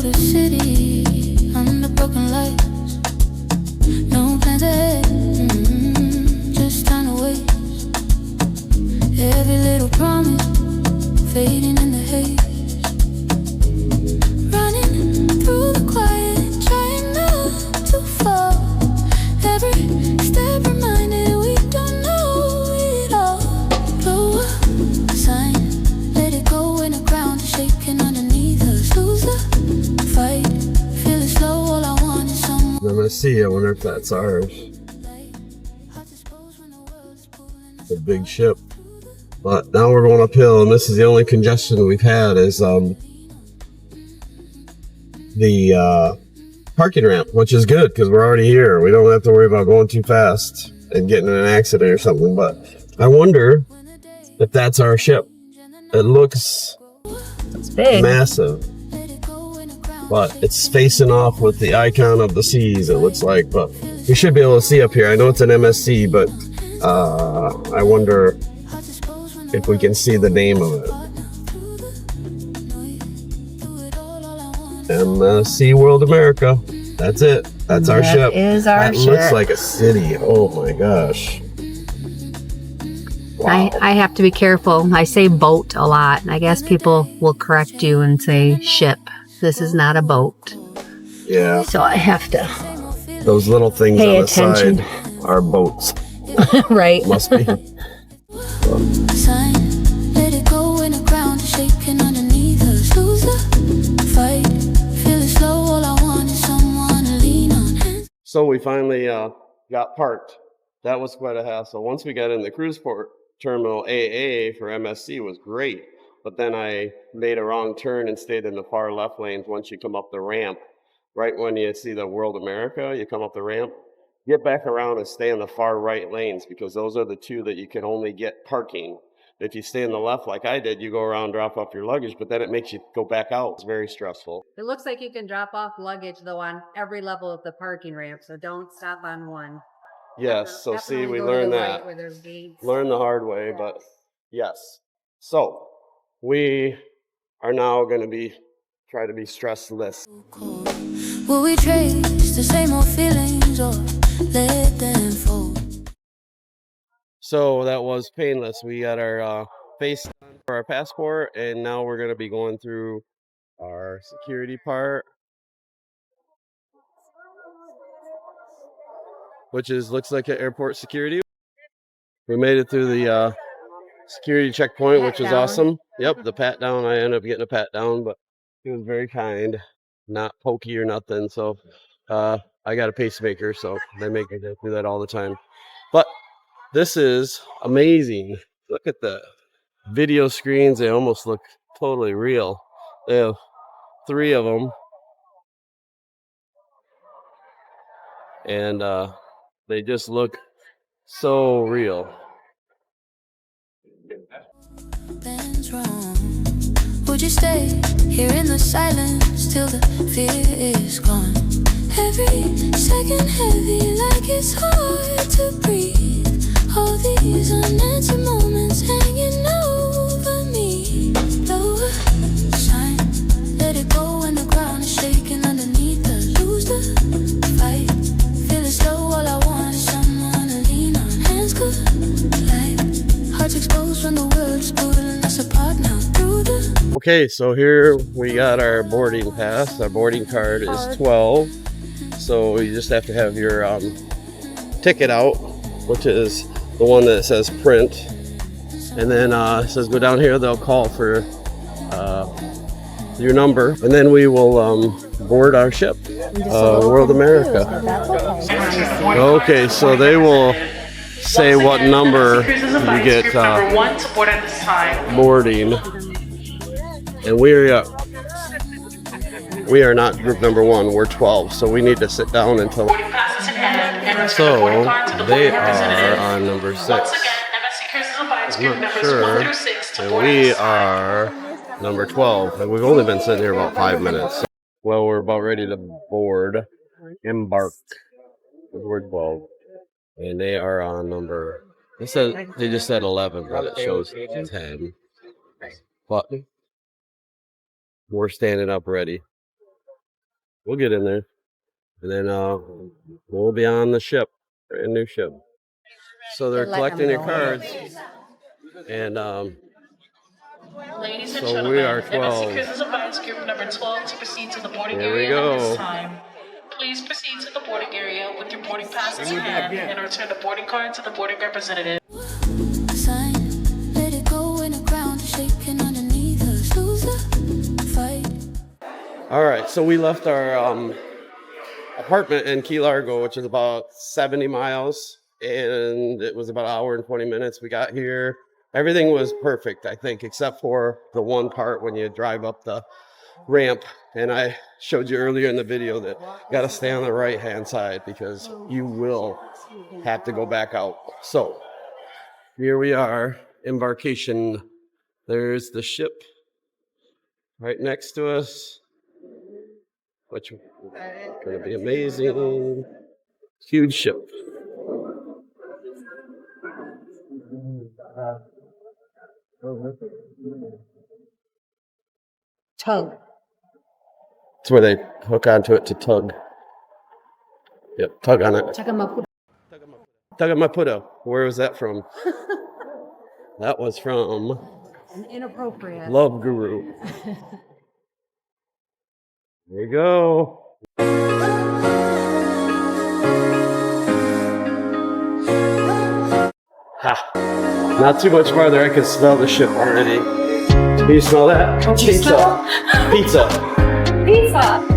the city under broken lights. No plans ahead, just time to waste. Every little promise fading in the haze. Running through the quiet, trying not to fall. Every step reminded we don't know it all. Blow up a sign, let it go when the ground is shaking underneath us. Lose the fight, feel it slow, all I want is someone. MSC, I wonder if that's ours. The big ship. But now we're going uphill, and this is the only congestion we've had is the parking ramp, which is good because we're already here. We don't have to worry about going too fast and getting in an accident or something. But I wonder if that's our ship. It looks big, massive, but it's facing off with the icon of the seas, it looks like. But we should be able to see up here. I know it's an MSC, but I wonder if we can see the name of it. MSC World America. That's it. That's our ship. That is our ship. That looks like a city. Oh my gosh. Wow. I have to be careful. I say boat a lot. I guess people will correct you and say ship. This is not a boat. Yeah. So I have to. Those little things pay on attention. the side are boats. Right. Must be. Sign, let it go when the ground is shaking underneath us. Lose the fight, feel it slow, all I want is someone to lean on. So we finally got parked. That was quite a hassle. Once we got in the cruise port terminal, AA for MSC was great. But then I made a wrong turn and stayed in the far left lanes once you come up the ramp. Right when you see the World America, you come up the ramp. Get back around and stay in the far right lanes because those are the two that you can only get parking. If you stay in the left like I did, you go around, drop off your luggage, but then it makes you go back out. It's very stressful. It looks like you can drop off luggage, though, on every level of the parking ramp, so don't stop on one. Yes, so see, Definitely we go to learned the that. right where there's gates. Learned the hard way, but yes. So we are now going to be try to be stressless. Will we trace the same old feelings or let them fold? So that was painless. We got our face for our passport, and now we're going to be going through our security part, which is looks like an airport security. We made it through the security checkpoint, which was awesome. Yep, the pat down. I ended up getting a pat down, but he was very kind, not pokey or nothing. So I got a pacemaker, so they make me do that all the time. But this is amazing. Look at the video screens. They almost look totally real. They have 3 of them. And they just look so real. Would you stay here in the silence till the fear is gone? Every second heavy, like it's hard to breathe. All these unanswered moments hanging over me. Lower sign, let it go when the ground is shaking underneath us. Lose the fight, feel it slow, all I want is someone to lean on. Hands collide, hearts exposed when the world's pulling us apart now. Through the Okay, so here we got our boarding pass. Our boarding card is 12. So you just have to have your ticket out, which is the one that says print. And then it says go down here, they'll call for your number. And then we will board our ship, World America. Okay, so they will say what number you get boarding. And we are not group number 1, we're 12, so we need to sit down until. So they are on number 6. I'm not sure. And we are number 12, and we've only been sitting here about 5 minutes. Well, we're about ready to board, embark. We're 12, and they are on number. They just said 11, but it shows 10. But we're standing up ready. We'll get in there. And then we'll be on the ship, brand new ship. So they're collecting your cards. And Ladies and so gentlemen, we are MSC 12. Cruises invites group number 12 to proceed to the boarding Here we area at go. this time. Please proceed to the boarding area with your boarding passes in hand and return the boarding card to the boarding representative. A sign, let it go when the ground is shaking underneath us. Lose the fight. All right, so we left our apartment in Key Largo, which is about 70 miles, and it was about an hour and 20 minutes. We got here. Everything was perfect, I think, except for the one part when you drive up the ramp. And I showed you earlier in the video that you got to stay on the right-hand side because you will have to go back out. So here we are, embarkation. There's the ship right next to us, which is going to be amazing. Huge ship. Tug. It's where they hook onto it to tug. Yep, tug on it. Tagamaputo. Where was that from? That was from An inappropriate. Love Guru. There you go. Ha. Not too much farther. I can smell the ship already. Can you smell that? Pizza. Pizza. Pizza.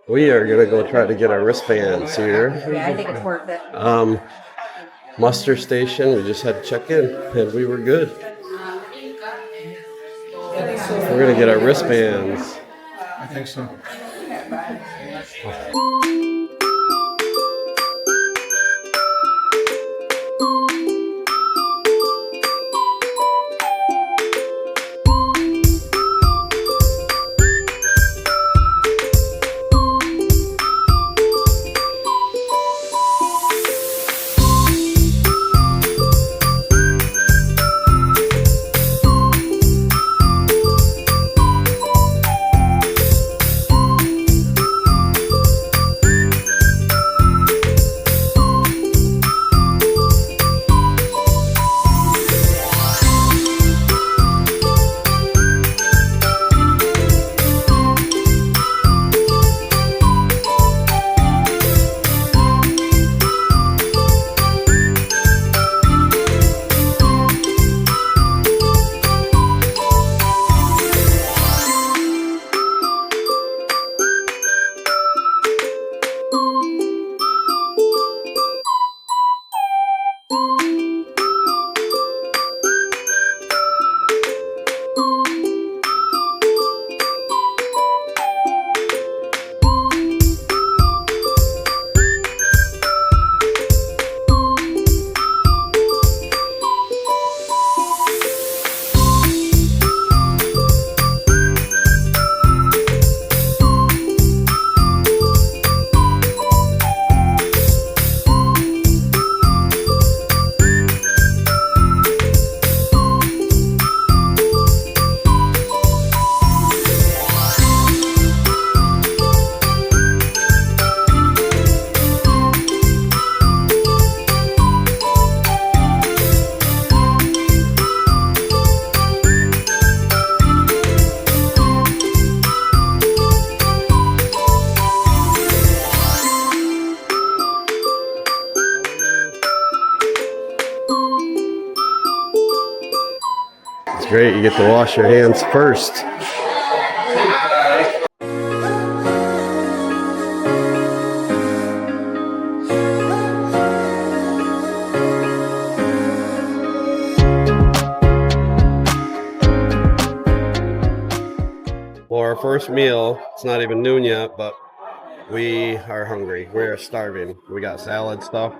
We are gonna go try to get our wristbands here. Yeah, I think it's worth it. Muster station. We just had to check in, and we were good. We're gonna get our wristbands. I think so. great. You get to wash your hands first. Well, our first meal, it's not even noon yet, but we are hungry. We are starving. We got salad stuff.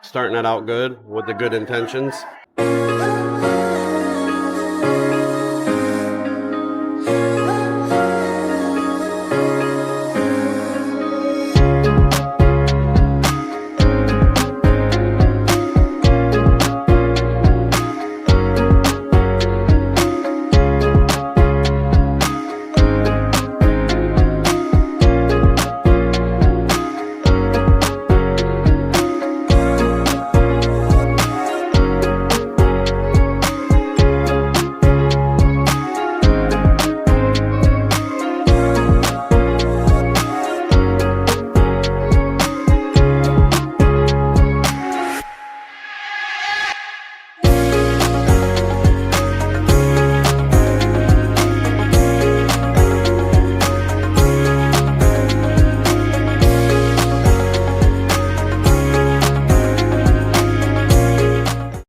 Starting it out good with the good intentions.